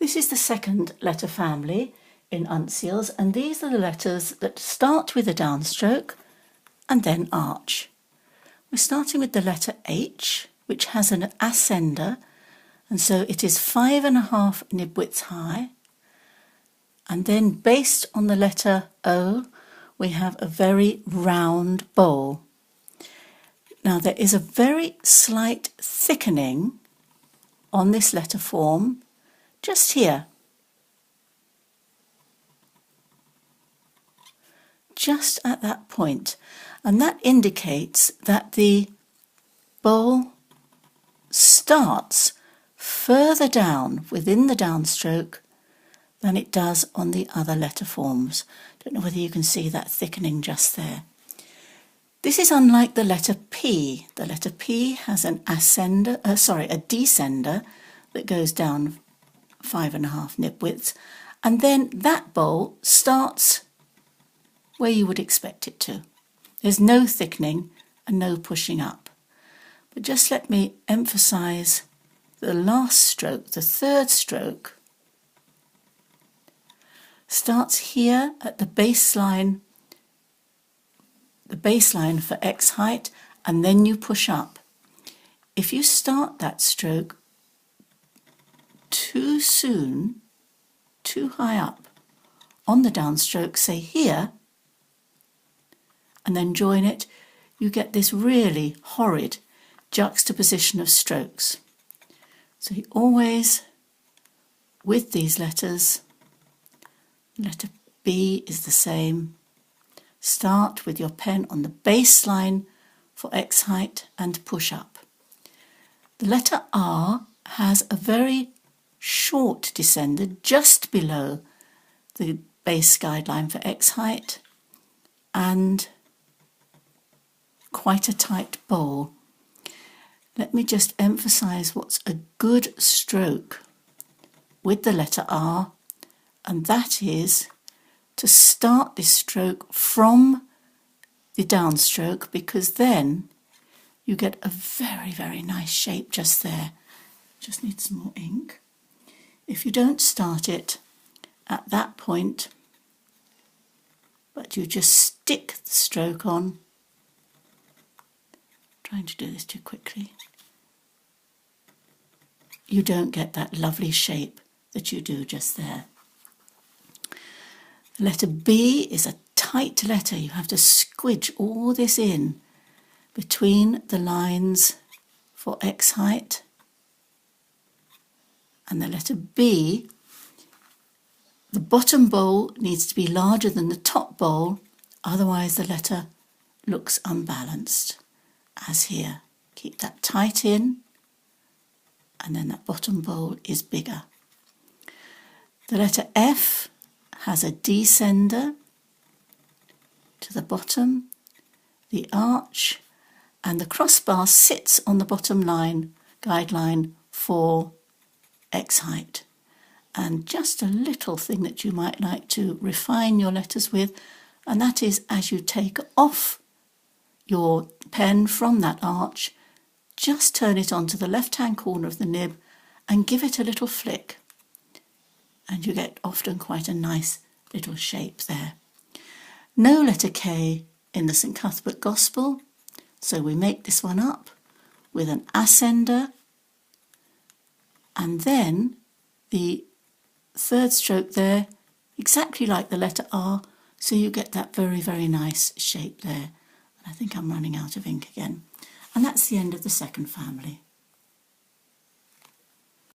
This is the second letter family in Uncials, and these are the letters that start with a downstroke and then arch. We're starting with the letter H, which has an ascender, and so it is 5.5 nib widths high. And then based on the letter O, we have a very round bowl. Now there is a very slight thickening on this letter form, just here. Just at that point, and that indicates that the bowl starts further down within the downstroke than it does on the other letter forms. Don't know whether you can see that thickening just there. This is unlike the letter P. The letter P has an ascender, a descender that goes down 5.5 nib widths, and then that bowl starts where you would expect it to. There's no thickening and no pushing up. But just let me emphasize the last stroke, the third stroke, starts here at the baseline for X height, and then you push up. If you start that stroke too soon, too high up on the downstroke, say here, and then join it, you get this really horrid juxtaposition of strokes. So you always, with these letters, letter B is the same, start with your pen on the baseline for X height and push up. The letter R has a very short descender just below the base guideline for X height and quite a tight bowl. Let me just emphasize what's a good stroke with the letter R, and that is to start this stroke from the downstroke, because then you get a very, very nice shape just there. Just need some more ink. If you don't start it at that point, but you just stick the stroke on, trying to do this too quickly, you don't get that lovely shape that you do just there. The letter B is a tight letter. You have to squidge all this in between the lines for X height. And the letter B, the bottom bowl needs to be larger than the top bowl, otherwise the letter looks unbalanced, as here. Keep that tight in, and then that bottom bowl is bigger. The letter F has a descender to the bottom, the arch, and the crossbar sits on the bottom line, guideline for X height. And just a little thing that you might like to refine your letters with, and that is as you take off your pen from that arch, just turn it onto the left-hand corner of the nib and give it a little flick. And you get often quite a nice little shape there. No letter K in the St. Cuthbert Gospel, so we make this one up with an ascender, and then the third stroke there, exactly like the letter R, so you get that very, very nice shape there. And I think I'm running out of ink again. And that's the end of the second family.